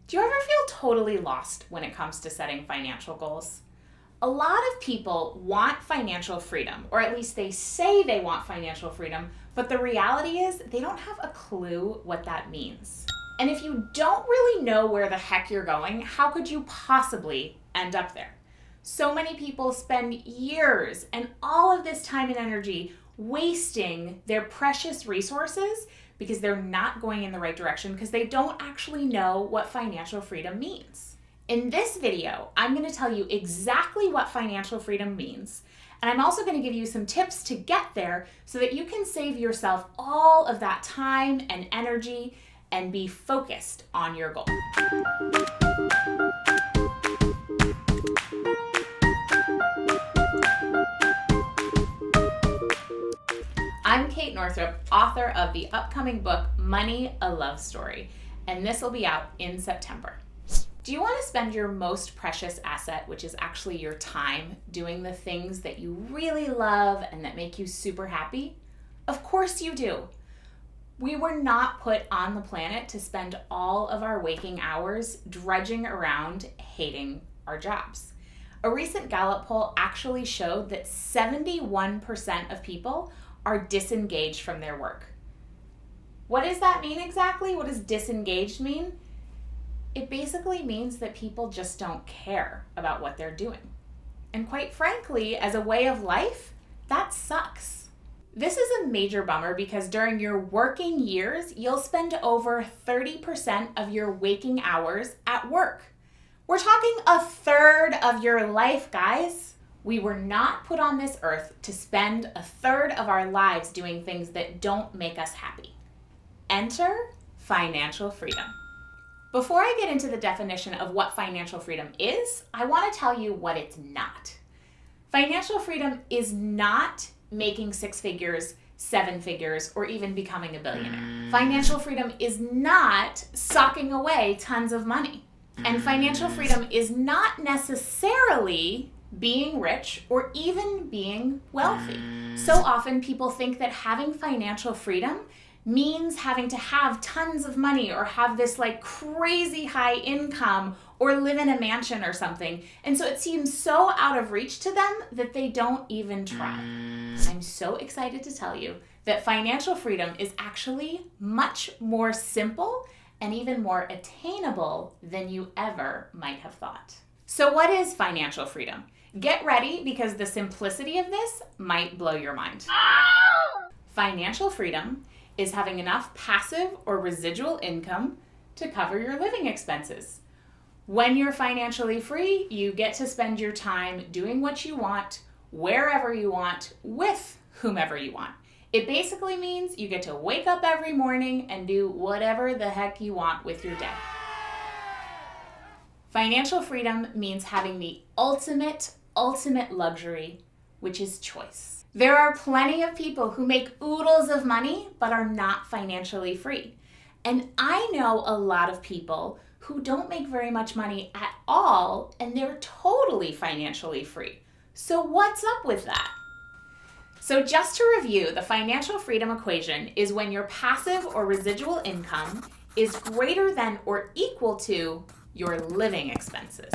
Do you ever feel totally lost when it comes to setting financial goals? A lot of people want financial freedom, or at least they say they want financial freedom, but the reality is they don't have a clue what that means. And if you don't really know where the heck you're going, how could you possibly end up there? So many people spend years and all of this time and energy wasting their precious resources because they're not going in the right direction because they don't actually know what financial freedom means. In this video, I'm going to tell you exactly what financial freedom means, and I'm also going to give you some tips to get there so that you can save yourself all of that time and energy and be focused on your goal. I'm Kate Northrup, author of the upcoming book, Money, a Love Story, and this will be out in September. Do you want to spend your most precious asset, which is actually your time, doing the things that you really love and that make you super happy? Of course you do. We were not put on the planet to spend all of our waking hours drudging around hating our jobs. A recent Gallup poll actually showed that 71% of people are disengaged from their work. What does that mean exactly? What does disengaged mean? It basically means that people just don't care about what they're doing. And quite frankly, as a way of life, that sucks. This is a major bummer because during your working years, you'll spend over 30% of your waking hours at work. We're talking a third of your life, guys. We were not put on this earth to spend a third of our lives doing things that don't make us happy. Enter financial freedom. Before I get into the definition of what financial freedom is, I want to tell you what it's not. Financial freedom is not making 6 figures, 7 figures, or even becoming a billionaire. Financial freedom is not socking away tons of money. And financial freedom is not necessarily being rich or even being wealthy. So often people think that having financial freedom means having to have tons of money or have this like crazy high income or live in a mansion or something. And so it seems so out of reach to them that they don't even try. I'm so excited to tell you that financial freedom is actually much more simple and even more attainable than you ever might have thought. So what is financial freedom? Get ready because the simplicity of this might blow your mind. Financial freedom is having enough passive or residual income to cover your living expenses. When you're financially free, you get to spend your time doing what you want, wherever you want, with whomever you want. It basically means you get to wake up every morning and do whatever the heck you want with your day. Financial freedom means having the ultimate luxury, which is choice. There are plenty of people who make oodles of money but are not financially free. And I know a lot of people who don't make very much money at all and they're totally financially free. So what's up with that? So just to review, the financial freedom equation is when your passive or residual income is greater than or equal to your living expenses.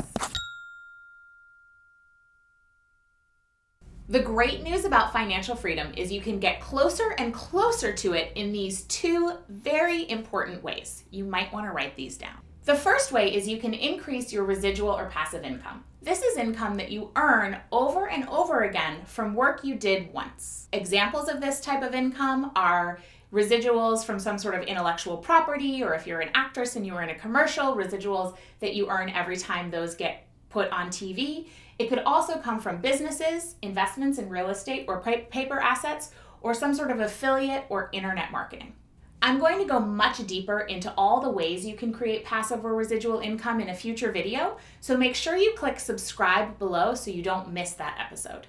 The great news about financial freedom is you can get closer and closer to it in these 2 very important ways. You might want to write these down. The first way is you can increase your residual or passive income. This is income that you earn over and over again from work you did once. Examples of this type of income are residuals from some sort of intellectual property, or if you're an actress and you were in a commercial, residuals that you earn every time those get put on TV. It could also come from businesses, investments in real estate or paper assets, or some sort of affiliate or internet marketing. I'm going to go much deeper into all the ways you can create passive or residual income in a future video, so make sure you click subscribe below so you don't miss that episode.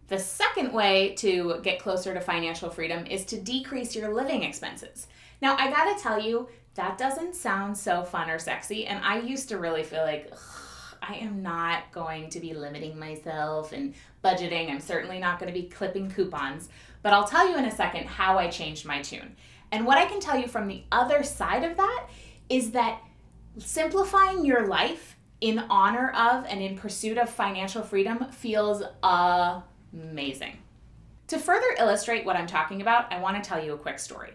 The second way to get closer to financial freedom is to decrease your living expenses. Now, I gotta tell you, that doesn't sound so fun or sexy, and I used to really feel like, I am not going to be limiting myself and budgeting. I'm certainly not going to be clipping coupons, but I'll tell you in a second how I changed my tune. And what I can tell you from the other side of that is that Simplifying your life in honor of and in pursuit of financial freedom feels amazing. To further illustrate what I'm talking about, I want to tell you a quick story.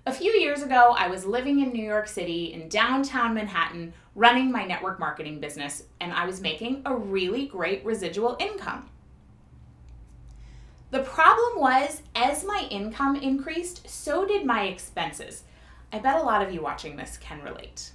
A few years ago, I was living in New York City in downtown Manhattan, running my network marketing business, and I was making a really great residual income. The problem was, as my income increased, so did my expenses. I bet a lot of you watching this can relate.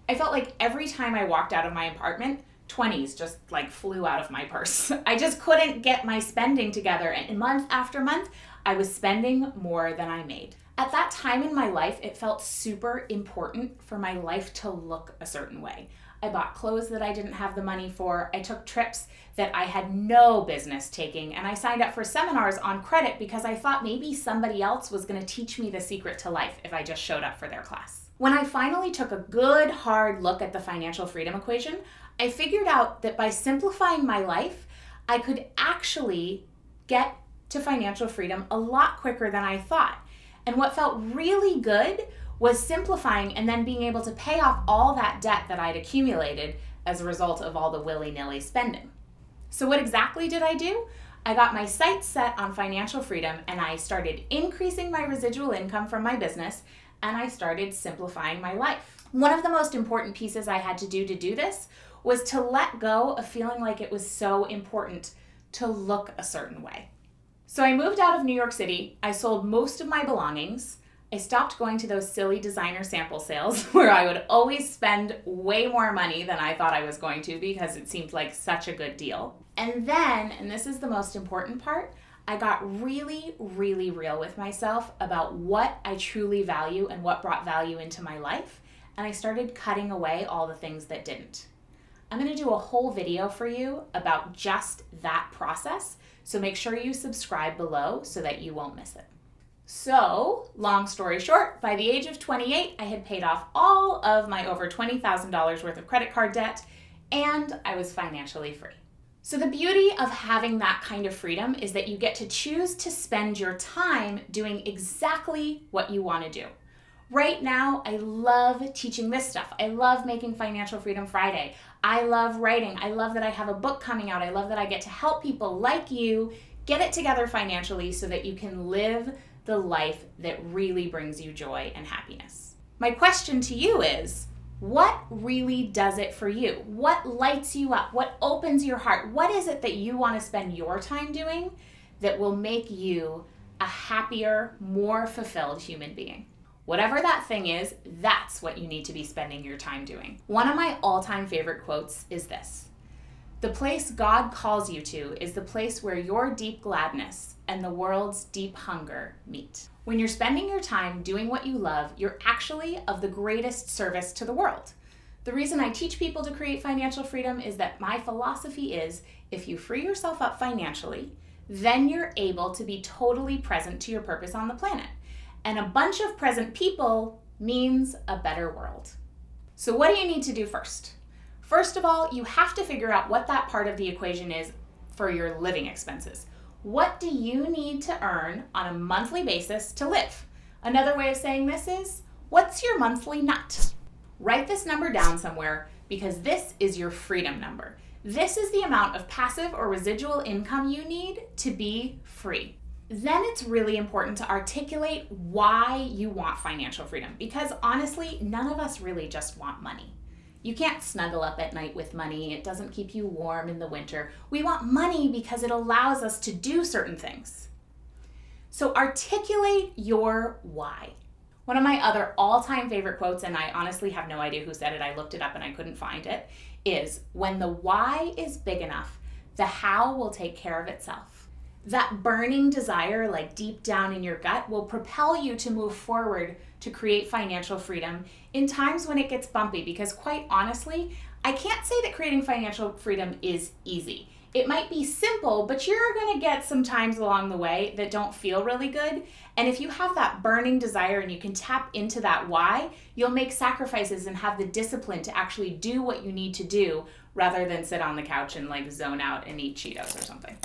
I felt like every time I walked out of my apartment, 20s just flew out of my purse. I just couldn't get my spending together, and month after month, I was spending more than I made. At that time in my life, it felt super important for my life to look a certain way. I bought clothes that I didn't have the money for. I took trips that I had no business taking, and I signed up for seminars on credit because I thought maybe somebody else was going to teach me the secret to life if I just showed up for their class. When I finally took a good, hard look at the financial freedom equation, I figured out that by simplifying my life, I could actually get to financial freedom a lot quicker than I thought. And what felt really good was simplifying and then being able to pay off all that debt that I'd accumulated as a result of all the willy-nilly spending. So what exactly did I do? I got my sights set on financial freedom, and I started increasing my residual income from my business, and I started simplifying my life. One of the most important pieces I had to do this was to let go of feeling like it was so important to look a certain way. So I moved out of New York City. I sold most of my belongings. I stopped going to those silly designer sample sales where I would always spend way more money than I thought I was going to because it seemed like such a good deal. And then, and this is the most important part, I got really, really real with myself about what I truly value and what brought value into my life. And I started cutting away all the things that didn't. I'm going to do a whole video for you about just that process. So make sure you subscribe below so that you won't miss it. So, long story short, by the age of 28, I had paid off all of my over $20,000 worth of credit card debt, and I was financially free. So the beauty of having that kind of freedom is that you get to choose to spend your time doing exactly what you want to do. Right now, I love teaching this stuff. I love making Financial Freedom Friday. I love writing. I love that I have a book coming out. I love that I get to help people like you get it together financially so that you can live the life that really brings you joy and happiness. My question to you is, what really does it for you? What lights you up? What opens your heart? What is it that you want to spend your time doing that will make you a happier, more fulfilled human being? Whatever that thing is, that's what you need to be spending your time doing. One of my all-time favorite quotes is this: "The place God calls you to is the place where your deep gladness and the world's deep hunger meet." When you're spending your time doing what you love, you're actually of the greatest service to the world. The reason I teach people to create financial freedom is that my philosophy is if you free yourself up financially, then you're able to be totally present to your purpose on the planet. And a bunch of present people means a better world. So what do you need to do first? First of all, you have to figure out what that part of the equation is for your living expenses. What do you need to earn on a monthly basis to live? Another way of saying this is, what's your monthly nut? Write this number down somewhere because this is your freedom number. This is the amount of passive or residual income you need to be free. Then it's really important to articulate why you want financial freedom, because honestly, none of us really just want money. You can't snuggle up at night with money. It doesn't keep you warm in the winter. We want money because it allows us to do certain things. So articulate your why. One of my other all-time favorite quotes, and I honestly have no idea who said it, I looked it up and I couldn't find it, is, "When the why is big enough, the how will take care of itself." That burning desire, like deep down in your gut, will propel you to move forward to create financial freedom in times when it gets bumpy, because quite honestly, I can't say that creating financial freedom is easy. It might be simple, but you're going to get some times along the way that don't feel really good. And if you have that burning desire and you can tap into that why, you'll make sacrifices and have the discipline to actually do what you need to do rather than sit on the couch and zone out and eat Cheetos or something.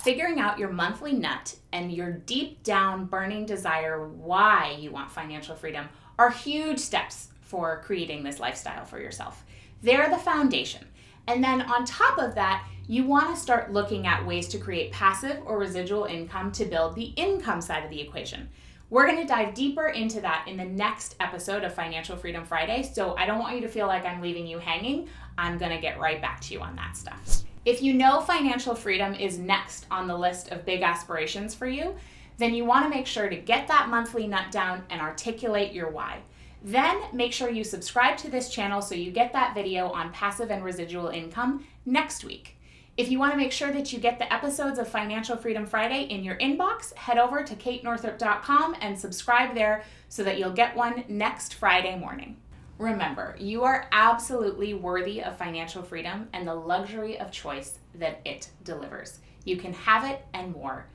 Figuring out your monthly nut and your deep down burning desire why you want financial freedom are huge steps for creating this lifestyle for yourself. They're the foundation. And then on top of that, you want to start looking at ways to create passive or residual income to build the income side of the equation. We're going to dive deeper into that in the next episode of Financial Freedom Friday, so I don't want you to feel like I'm leaving you hanging. I'm going to get right back to you on that stuff. If you know financial freedom is next on the list of big aspirations for you, then you want to make sure to get that monthly nut down and articulate your why. Then make sure you subscribe to this channel so you get that video on passive and residual income next week. If you want to make sure that you get the episodes of Financial Freedom Friday in your inbox, head over to katenorthrup.com and subscribe there so that you'll get one next Friday morning. Remember, you are absolutely worthy of financial freedom and the luxury of choice that it delivers. You can have it and more.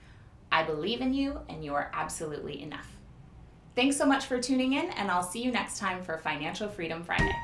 I believe in you, and you are absolutely enough. Thanks so much for tuning in, and I'll see you next time for Financial Freedom Friday.